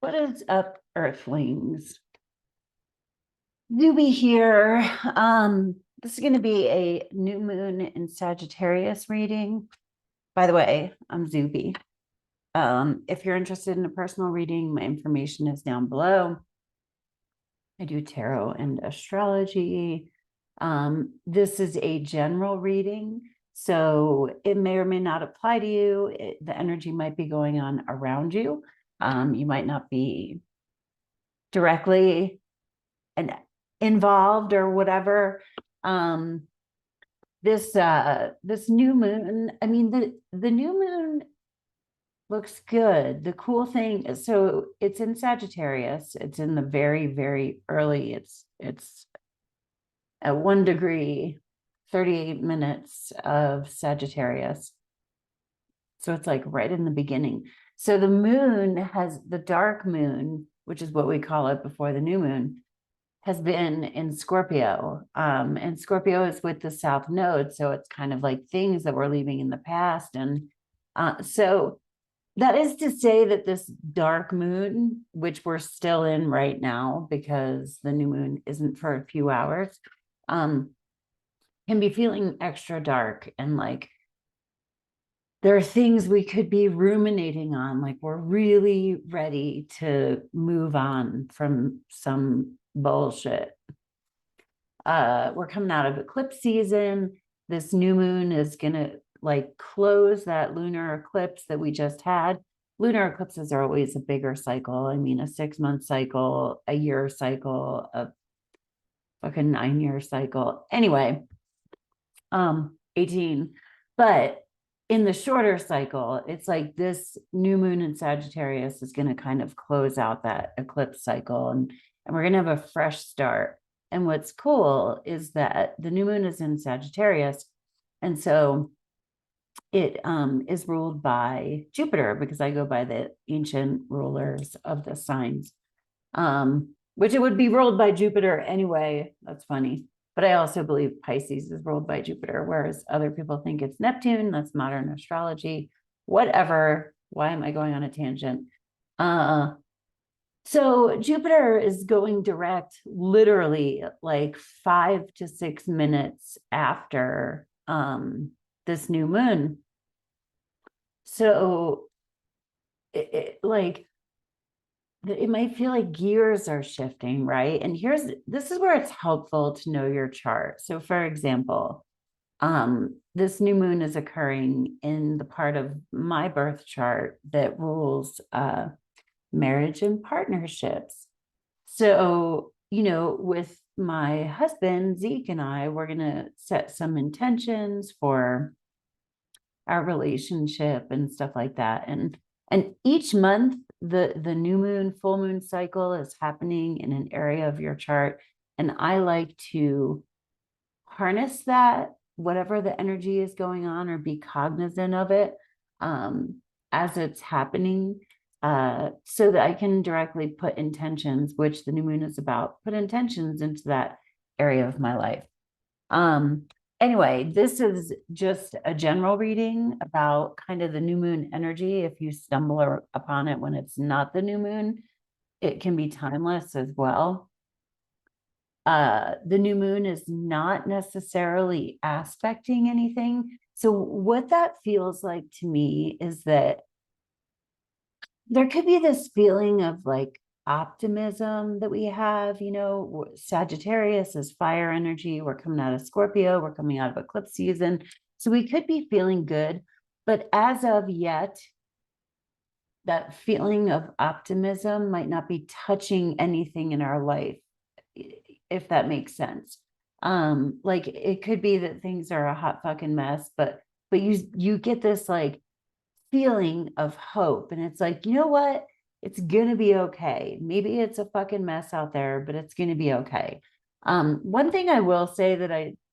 What is up, Earthlings? Doobie here. This is going to be a new moon in Sagittarius reading. By the way, I'm Zube. If you're interested in a personal reading, my information is down below. I do tarot and astrology. This is a general reading, so it may or may not apply to you. The energy might be going on around you. You might not be directly involved or whatever. This new moon, I mean, the new moon looks good. The cool thing is, so it's in Sagittarius. It's in the very, very early, it's at 1 degree, 38 minutes of Sagittarius. So it's like right in the beginning. So the moon has the dark moon, which is what we call it before the new moon, has been in Scorpio. And Scorpio is with the South Node. So it's kind of like things that we're leaving in the past. And so that is to say that this dark moon, which we're still in right now because the new moon isn't for a few hours, can be feeling extra dark, and like there are things we could be ruminating on, like we're really ready to move on from some bullshit. We're coming out of eclipse season. This new moon is gonna like close that lunar eclipse that we just had. Lunar eclipses are always a bigger cycle. I mean, a 6-month cycle, a year cycle, a fucking 9-year cycle. Anyway, 18. But in the shorter cycle, it's like this new moon in Sagittarius is going to kind of close out that eclipse cycle, and we're going to have a fresh start. And what's cool is that the new moon is in Sagittarius, and so it is ruled by Jupiter, because I go by the ancient rulers of the signs, which it would be ruled by Jupiter anyway. That's funny. But I also believe Pisces is ruled by Jupiter, whereas other people think it's Neptune. That's modern astrology. Whatever. Why am I going on a tangent? So Jupiter is going direct literally like 5 to 6 minutes after this new moon. So it might feel like gears are shifting, right? And this is where it's helpful to know your chart. So for example, this new moon is occurring in the part of my birth chart that rules marriage and partnerships. So, with my husband, Zeke, and I, we're going to set some intentions for our relationship and stuff like that. And each month, the new moon, full moon cycle is happening in an area of your chart. And I like to harness that, whatever the energy is going on, or be cognizant of it as it's happening, so that I can directly put intentions, which the new moon is about, put intentions into that area of my life. Anyway, this is just a general reading about kind of the new moon energy. If you stumble upon it when it's not the new moon, it can be timeless as well. The new moon is not necessarily aspecting anything. So what that feels like to me is that there could be this feeling of like optimism that we have. Sagittarius is fire energy. We're coming out of Scorpio. We're coming out of eclipse season. So we could be feeling good. But as of yet, that feeling of optimism might not be touching anything in our life, if that makes sense. Like it could be that things are a hot fucking mess, but you get this like feeling of hope, and it's like, you know what? It's gonna be okay. Maybe it's a fucking mess out there, but it's gonna be okay. One thing I will say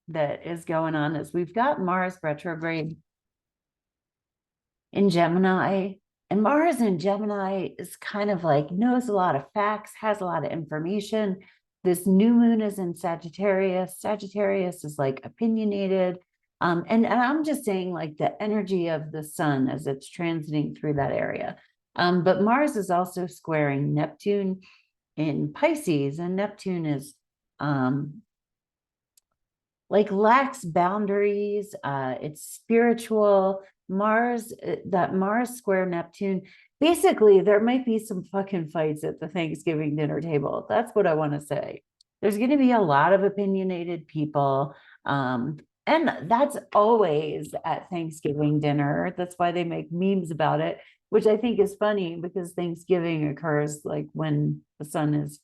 that is going on is we've got Mars retrograde in Gemini, and Mars in Gemini is kind of like knows a lot of facts, has a lot of information. This new moon is in Sagittarius. Sagittarius is like opinionated. And I'm just saying, like, the energy of the sun as it's transiting through that area. But Mars is also squaring Neptune in Pisces, and Neptune is like lacks boundaries. It's spiritual. Mars, that Mars square Neptune, basically there might be some fucking fights at the Thanksgiving dinner table. That's what I want to say. There's going to be a lot of opinionated people. And that's always at Thanksgiving dinner. That's why they make memes about it, which I think is funny because Thanksgiving occurs like when the sun is,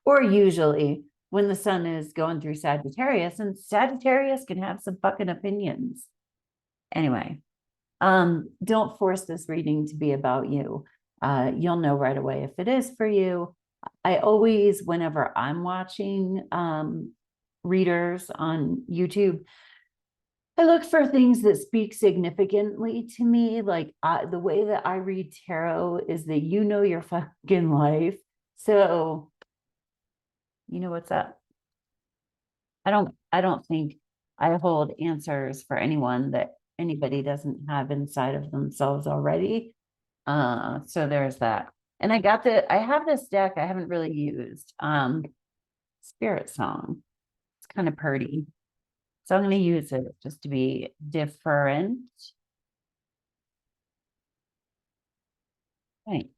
or usually when the sun is going through Sagittarius, and Sagittarius can have some fucking opinions. Anyway, don't force this reading to be about you. You'll know right away if it is for you. I always, whenever I'm watching readers on YouTube, I look for things that speak significantly to me. Like the way that I read tarot is that you know your fucking life. So you know what's up. I don't think I hold answers for anyone that anybody doesn't have inside of themselves already. So there's that. And I have this deck I haven't really used. Spirit Song. It's kind of pretty. So I'm going to use it just to be different. Right.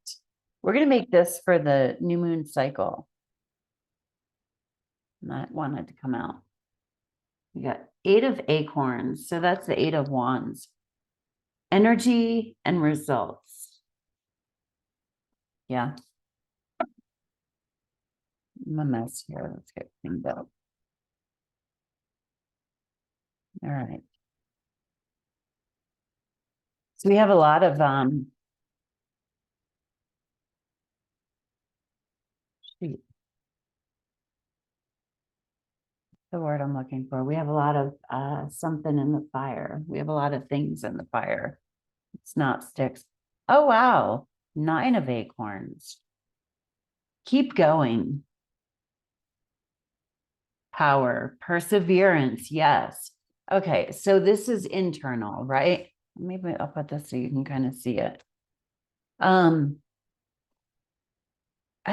We're going to make this for the new moon cycle. And that wanted to come out. We got 8 of acorns. So that's the 8 of wands. Energy and results. Yeah. I'm a mess here. Let's get cleaned up. All right. So we have a lot of the word I'm looking for. We have a lot of something in the fire. We have a lot of things in the fire. It's not sticks. Oh, wow. 9 of acorns. Keep going. Power, perseverance. Yes. Okay. So this is internal, right? Maybe I'll put this so you can kind of see it. I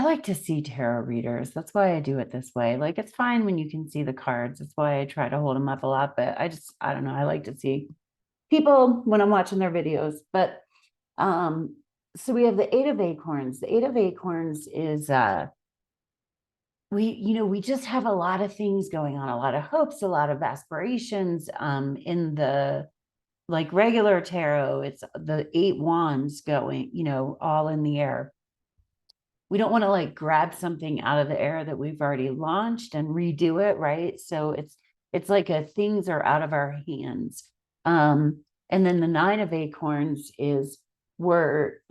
like to see tarot readers. That's why I do it this way. Like, it's fine when you can see the cards. That's why I try to hold them up a lot, but I don't know. I like to see people when I'm watching their videos. But so we have the 8 of acorns. The 8 of acorns is we just have a lot of things going on, a lot of hopes, a lot of aspirations. In the like regular tarot, it's the 8 wands going, all in the air. We don't want to like grab something out of the air that we've already launched and redo it, right? So it's like things are out of our hands. And then the 9 of acorns is we're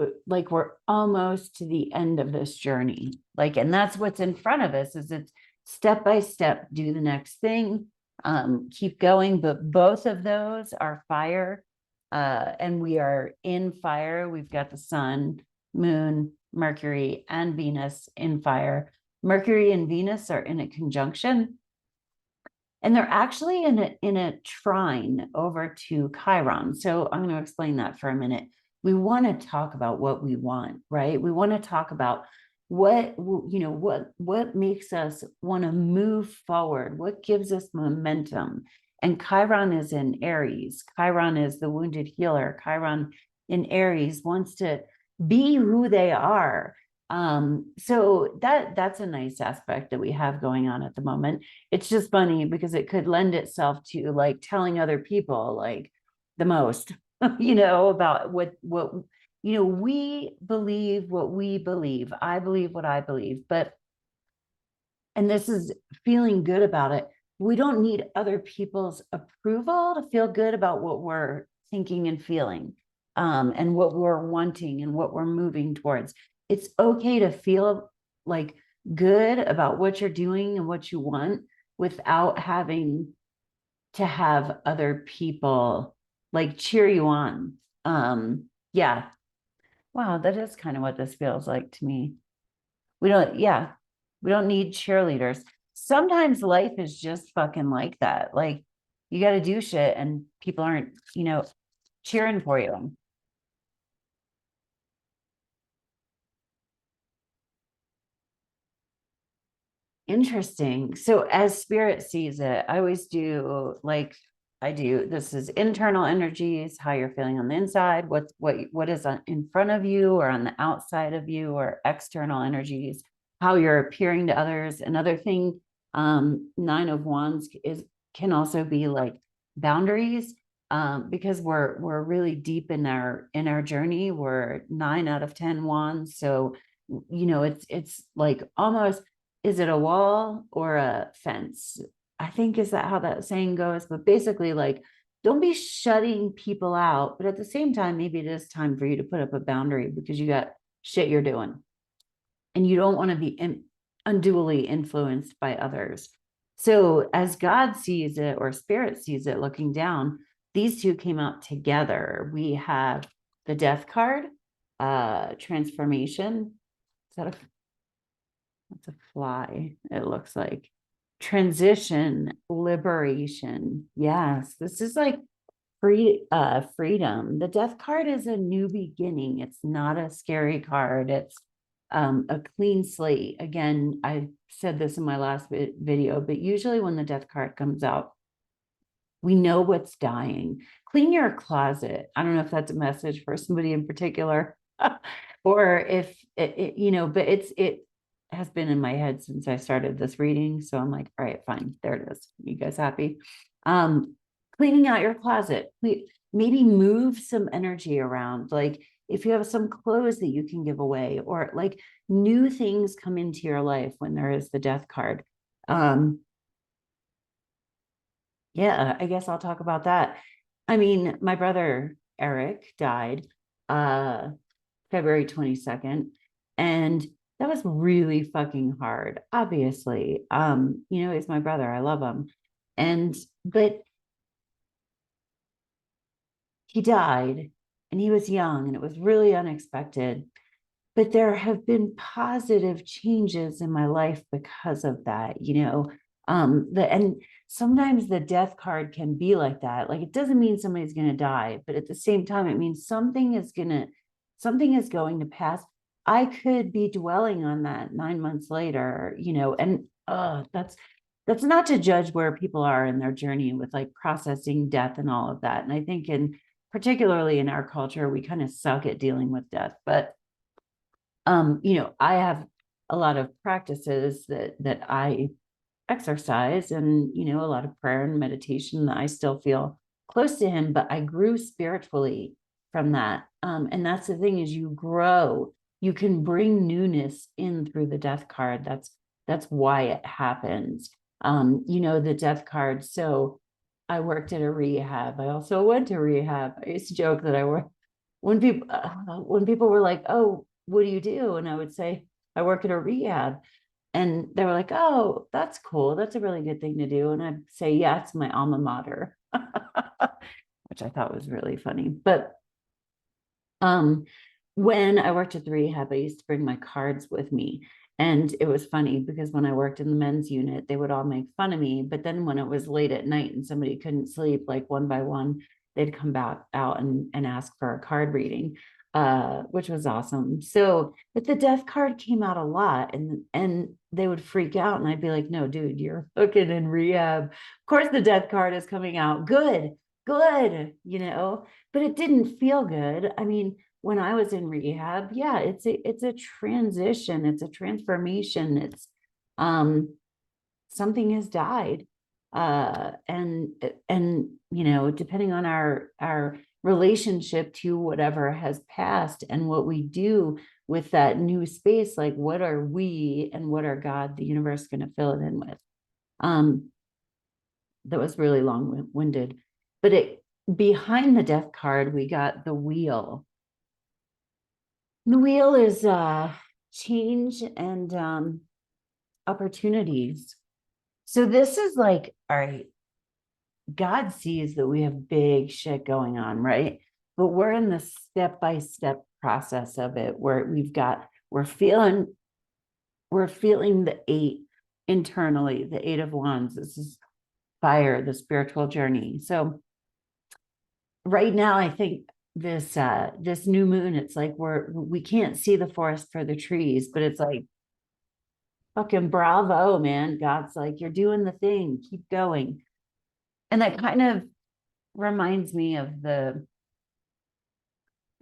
almost to the end of this journey. Like, and that's what's in front of us is it's step by step, do the next thing, keep going. But both of those are fire. And we are in fire. We've got the sun, moon, Mercury, and Venus in fire. Mercury and Venus are in a conjunction, and they're actually in a trine over to Chiron. So I'm going to explain that for a minute. We want to talk about what we want, right? We want to talk about what makes us want to move forward, what gives us momentum. And Chiron is in Aries. Chiron is the wounded healer. Chiron in Aries wants to be who they are. So that's a nice aspect that we have going on at the moment. It's just funny because it could lend itself to like telling other people like the most, about what we believe what we believe. I believe what I believe, and this is feeling good about it. We don't need other people's approval to feel good about what we're thinking and feeling. And what we're wanting and what we're moving towards. It's okay to feel like good about what you're doing and what you want without having to have other people like cheer you on. Yeah. Wow, that is kind of what this feels like to me. We don't need cheerleaders. Sometimes life is just fucking like that. Like you got to do shit and people aren't, cheering for you. Interesting. So as spirit sees it, I always do like I do. This is internal energies, how you're feeling on the inside, what is in front of you or on the outside of you, or external energies, how you're appearing to others. Another thing, Nine of Wands can also be like boundaries, because we're really deep in our journey. We're 9 out of 10 wands, so it's like almost, is it a wall or a fence? I think, is that how that saying goes? But basically, like, don't be shutting people out, but at the same time, maybe it is time for you to put up a boundary because you got shit you're doing and you don't want to be unduly influenced by others. So as God sees it, or spirit sees it looking down, these two came out together. We have the death card, transformation. Is that a That's a fly, it looks like. Transition, liberation. Yes, this is like freedom. The death card is a new beginning. It's not a scary card. It's a clean slate. Again, I said this in my last video, but usually when the death card comes out, we know what's dying. Clean your closet. I don't know if that's a message for somebody in particular, or if but it has been in my head since I started this reading. So I'm like, all right, fine, there it is. You guys happy? Cleaning out your closet. Maybe move some energy around. Like if you have some clothes that you can give away, or like new things come into your life when there is the death card. Yeah, I guess I'll talk about that. I mean, my brother Eric died February 22nd, and that was really fucking hard, obviously. He's my brother. I love him. But he died and he was young and it was really unexpected. But there have been positive changes in my life because of that, and sometimes the death card can be like that. Like, it doesn't mean somebody's going to die, but at the same time, it means something is going to pass. I could be dwelling on that 9 months later, and that's not to judge where people are in their journey with like processing death and all of that. And I think particularly in our culture, we kind of suck at dealing with death. But I have a lot of practices that I exercise, and a lot of prayer and meditation that I still feel close to him, but I grew spiritually from that. And that's the thing, is you grow, you can bring newness in through the death card. That's why it happens. The death card. So I worked at a rehab. I also went to rehab. I used to joke that I worked when people were like, "Oh, what do you do?" And I would say, "I work at a rehab." And they were like, "Oh, that's cool. That's a really good thing to do." And I'd say, "Yeah, it's my alma mater," which I thought was really funny. But when I worked at the rehab, I used to bring my cards with me. And it was funny because when I worked in the men's unit, they would all make fun of me. But then when it was late at night and somebody couldn't sleep, like one by one, they'd come back out and ask for a card reading, which was awesome. So, but the death card came out a lot, and they would freak out. And I'd be like, "No, dude, you're fucking in rehab. Of course the death card is coming out. Good, good, but it didn't feel good. I mean, when I was in rehab, yeah, it's a transition, it's a transformation, it's something has died. And depending on our relationship to whatever has passed and what we do with that new space, like what are we and what are God, the universe, going to fill it in with? That was really long-winded, but behind the death card, we got the wheel. The wheel is change and opportunities. So this is like, all right, God sees that we have big shit going on, right? But we're in the step-by-step process of it, where we're feeling the 8 internally, the 8 of Wands. This is fire, the spiritual journey. So right now, I think this new moon, it's like we can't see the forest for the trees, but it's like fucking bravo, man. God's like, you're doing the thing, keep going. And that kind of reminds me of the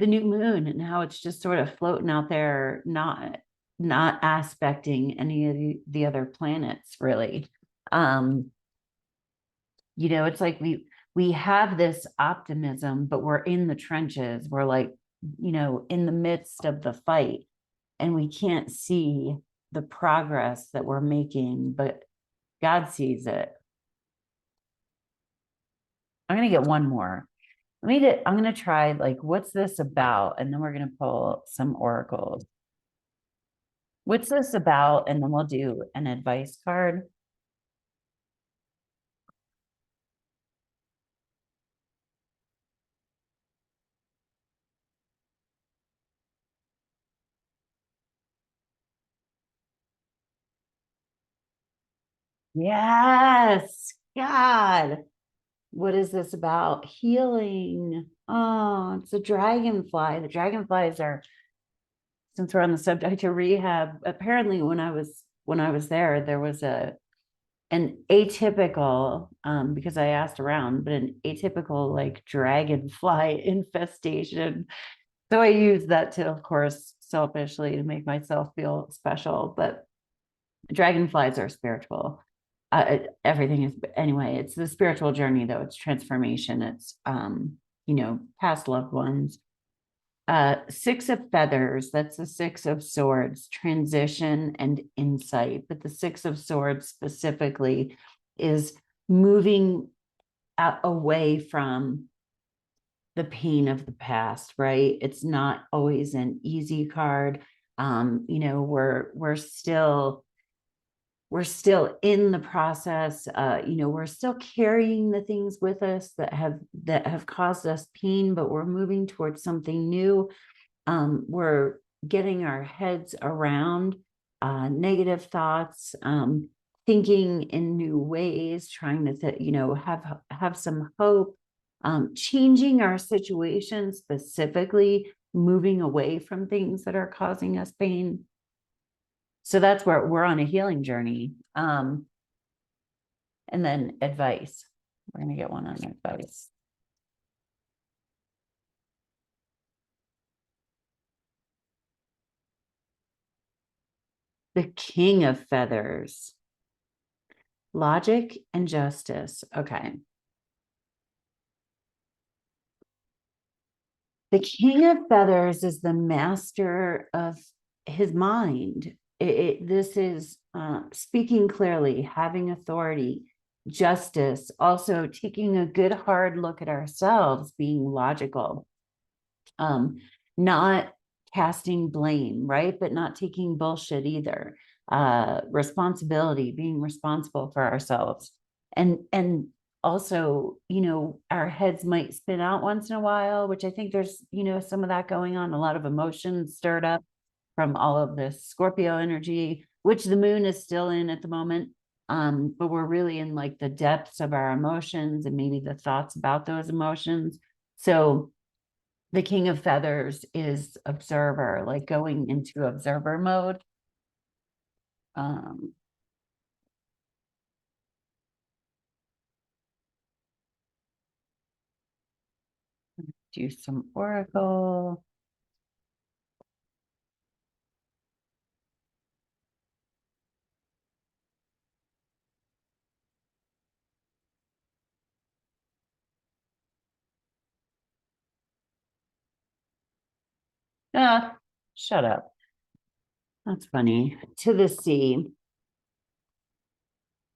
new moon and how it's just sort of floating out there, not aspecting any of the other planets really. It's like we have this optimism, but we're in the trenches. We're like, in the midst of the fight, and we can't see the progress that we're making, but God sees it. I'm gonna get one more. I'm gonna try, like, what's this about? And then we're gonna pull some oracles. What's this about? And then we'll do an advice card. Yes, God. What is this about? Healing. Oh, it's a dragonfly. The dragonflies are, since we're on the subject of rehab, apparently when I was there was an atypical, because I asked around, but an atypical like dragonfly infestation. So I use that to, of course, selfishly to make myself feel special. But dragonflies are spiritual. Everything is, anyway, it's the spiritual journey, though. It's transformation. It's past loved ones. Six of feathers, that's the six of swords, transition and insight. But the six of swords specifically is moving away from the pain of the past, right? It's not always an easy card. We're still in the process. We're still carrying the things with us that have caused us pain, but we're moving towards something new. We're getting our heads around negative thoughts, thinking in new ways, trying to have some hope, changing our situation, specifically moving away from things that are causing us pain. So that's where we're on a healing journey. And then advice. We're going to get one on advice. The King of Feathers. Logic and justice. Okay. The King of Feathers is the master of his mind. This is speaking clearly, having authority, justice, also taking a good hard look at ourselves, being logical, not casting blame, right? But not taking bullshit either. Responsibility, being responsible for ourselves. And also, our heads might spin out once in a while, which I think there's, some of that going on, a lot of emotions stirred up from all of this Scorpio energy, which the moon is still in at the moment. But we're really in like the depths of our emotions and maybe the thoughts about those emotions. So the King of Feathers is observer, like going into observer mode. Do some oracle. Ah, shut up. That's funny. To the sea.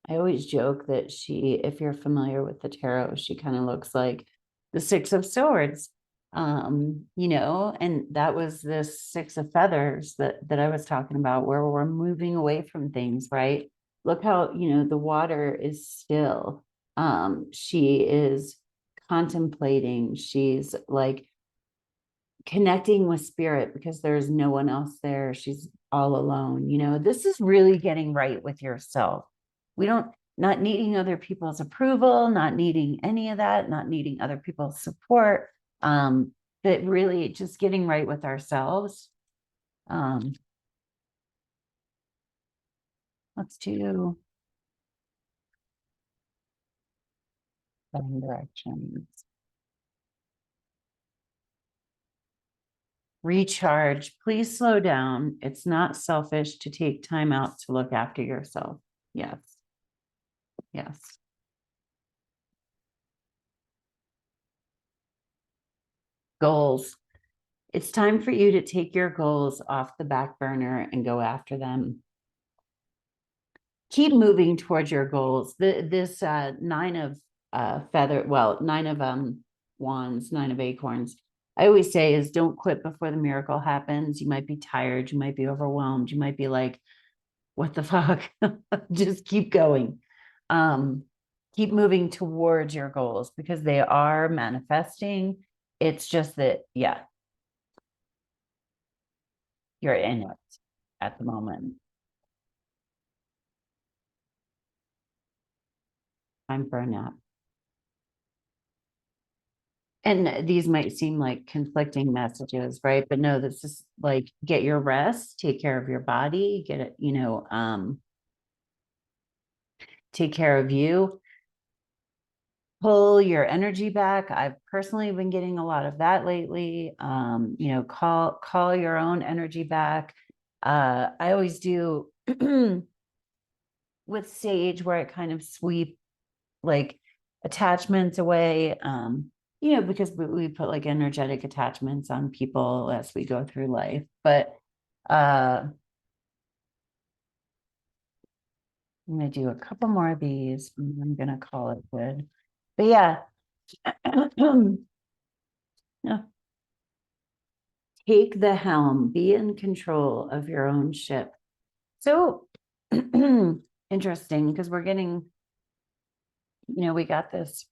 I always joke that if you're familiar with the tarot, she kind of looks like the Six of Swords. And that was this Six of Feathers that I was talking about, where we're moving away from things, right? Look how, the water is still. She is contemplating. She's like connecting with spirit because there's no one else there. She's all alone. This is really getting right with yourself. We don't, not needing other people's approval, not needing any of that, not needing other people's support. But really just getting right with ourselves. Let's do seven directions. Recharge. Please slow down. It's not selfish to take time out to look after yourself. Yes. Yes. Goals. It's time for you to take your goals off the back burner and go after them. Keep moving towards your goals. This nine of nine of wands, nine of acorns. I always say is don't quit before the miracle happens. You might be tired, you might be overwhelmed, you might be like, what the fuck? Just keep going. Keep moving towards your goals because they are manifesting. It's just that, yeah, you're in it at the moment. Time for a nap. And these might seem like conflicting messages, right? But no, this is like get your rest, take care of your body, get it, take care of you, pull your energy back. I've personally been getting a lot of that lately. Call your own energy back. I always do with sage where I kind of sweep like attachments away. Because we put like energetic attachments on people as we go through life. But I'm gonna do a couple more of these and I'm gonna call it good. But yeah. Yeah. Take the helm, be in control of your own ship. So interesting because we're getting, we got this.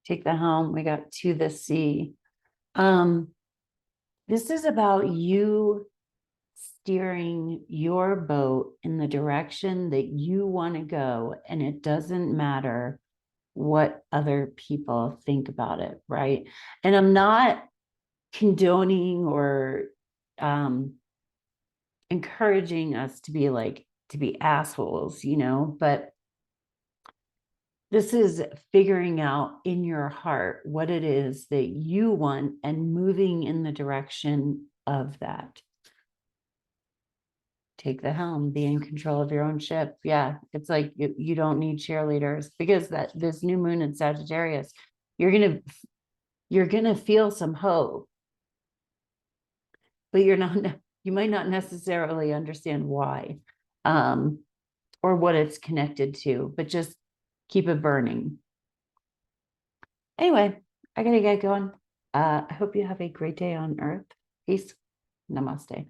Take the helm, we got to the sea. This is about you steering your boat in the direction that you want to go, and it doesn't matter what other people think about it, right? And I'm not condoning or encouraging us to be assholes, but this is figuring out in your heart what it is that you want and moving in the direction of that. Take the helm, be in control of your own ship. Yeah, it's like you don't need cheerleaders because this new moon in Sagittarius, you're gonna feel some hope, but you might not necessarily understand why, or what it's connected to, but just keep it burning. Anyway, I gotta get going. I hope you have a great day on Earth. Peace. Namaste.